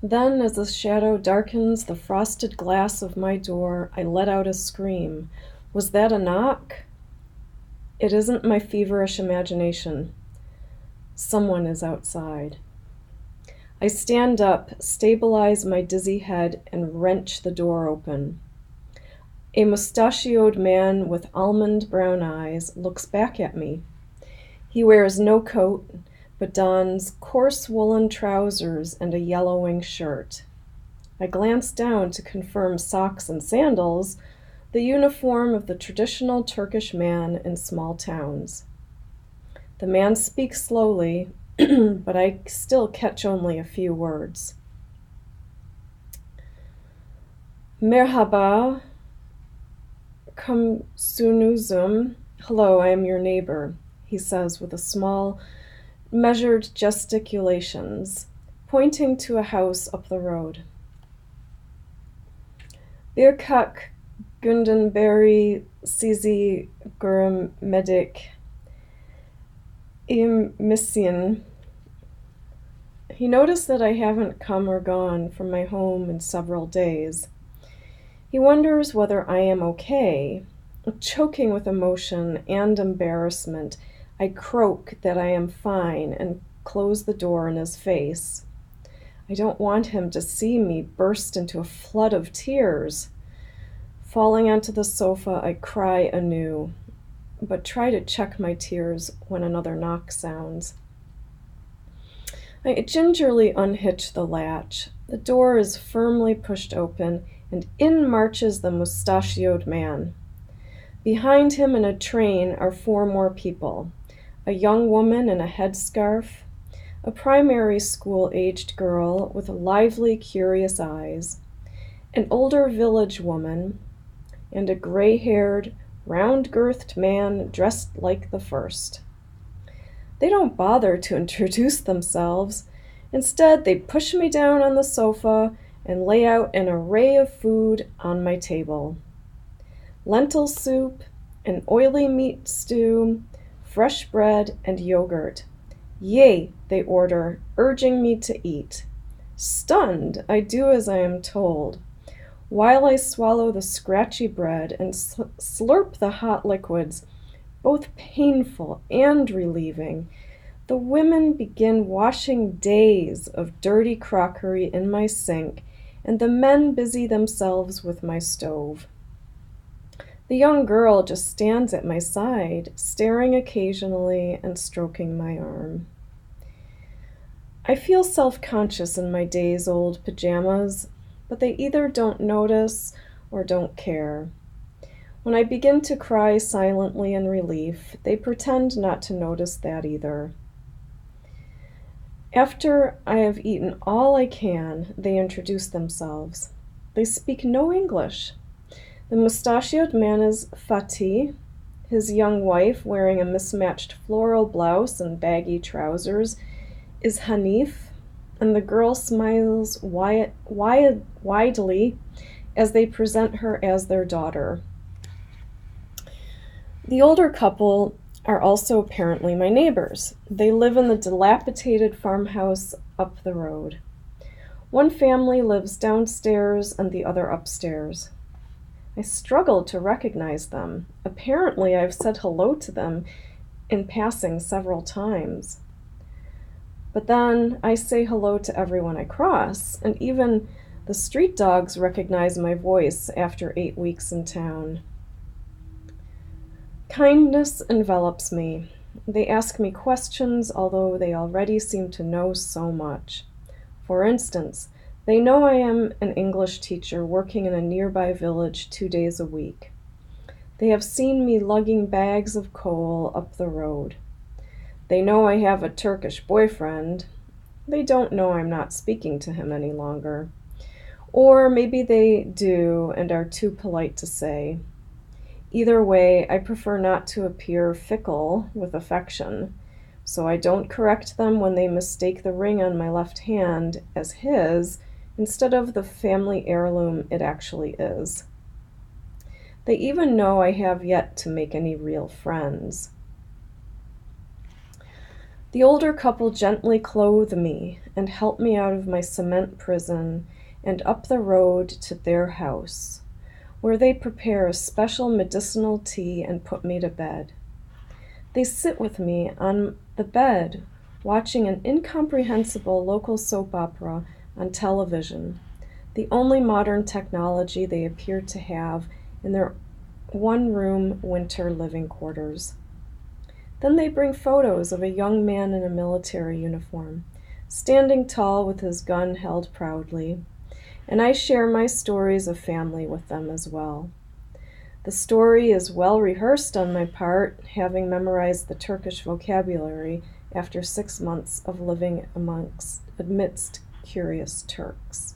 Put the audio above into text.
Then, as the shadow darkens the frosted glass of my door, I let out a scream. Was that a knock? It isn't my feverish imagination. Someone is outside. I stand up, stabilize my dizzy head, and wrench the door open. A mustachioed man with almond brown eyes looks back at me. He wears no coat, but dons coarse woolen trousers and a yellowing shirt. I glance down to confirm socks and sandals, the uniform of the traditional Turkish man in small towns. The man speaks slowly, but I still catch only a few words. Merhaba, komşunuzum. Hello, I am your neighbor, he says with a small, measured gesticulations, pointing to a house up the road. Birkaç günden beri sizi görmedik. İyi. He noticed that I haven't come or gone from my home in several days. He wonders whether I am okay. Choking with emotion and embarrassment, I croak that I am fine and close the door in his face. I don't want him to see me burst into a flood of tears. Falling onto the sofa, I cry anew, but try to check my tears when another knock sounds. I gingerly unhitch the latch. The door is firmly pushed open, and in marches the mustachioed man. Behind him in a train are 4 more people, a young woman in a headscarf, a primary school-aged girl with lively, curious eyes, an older village woman, and a gray-haired, round-girthed man dressed like the first. They don't bother to introduce themselves. Instead, they push me down on the sofa and lay out an array of food on my table. Lentil soup, an oily meat stew, fresh bread, and yogurt. Yay, they order, urging me to eat. Stunned, I do as I am told. While I swallow the scratchy bread and slurp the hot liquids, both painful and relieving, the women begin washing days of dirty crockery in my sink, and the men busy themselves with my stove. The young girl just stands at my side, staring occasionally and stroking my arm. I feel self-conscious in my days-old pajamas, but they either don't notice or don't care. When I begin to cry silently in relief, they pretend not to notice that either. After I have eaten all I can, they introduce themselves. They speak no English. The mustachioed man is Fatih, his young wife, wearing a mismatched floral blouse and baggy trousers, is Hanif, and the girl smiles widely as they present her as their daughter. The older couple are also apparently my neighbors. They live in the dilapidated farmhouse up the road. One family lives downstairs and the other upstairs. I struggle to recognize them. Apparently, I've said hello to them in passing several times. But then I say hello to everyone I cross, and even the street dogs recognize my voice after 8 weeks in town. Kindness envelops me. They ask me questions, although they already seem to know so much. For instance, they know I am an English teacher working in a nearby village 2 days a week. They have seen me lugging bags of coal up the road. They know I have a Turkish boyfriend. They don't know I'm not speaking to him any longer. Or maybe they do and are too polite to say. Either way, I prefer not to appear fickle with affection, so I don't correct them when they mistake the ring on my left hand as his instead of the family heirloom it actually is. They even know I have yet to make any real friends. The older couple gently clothe me and help me out of my cement prison and up the road to their house, where they prepare a special medicinal tea and put me to bed. They sit with me on the bed, watching an incomprehensible local soap opera on television, the only modern technology they appear to have in their one-room winter living quarters. Then they bring photos of a young man in a military uniform, standing tall with his gun held proudly, and I share my stories of family with them as well. The story is well rehearsed on my part, having memorized the Turkish vocabulary after 6 months of living amidst curious Turks.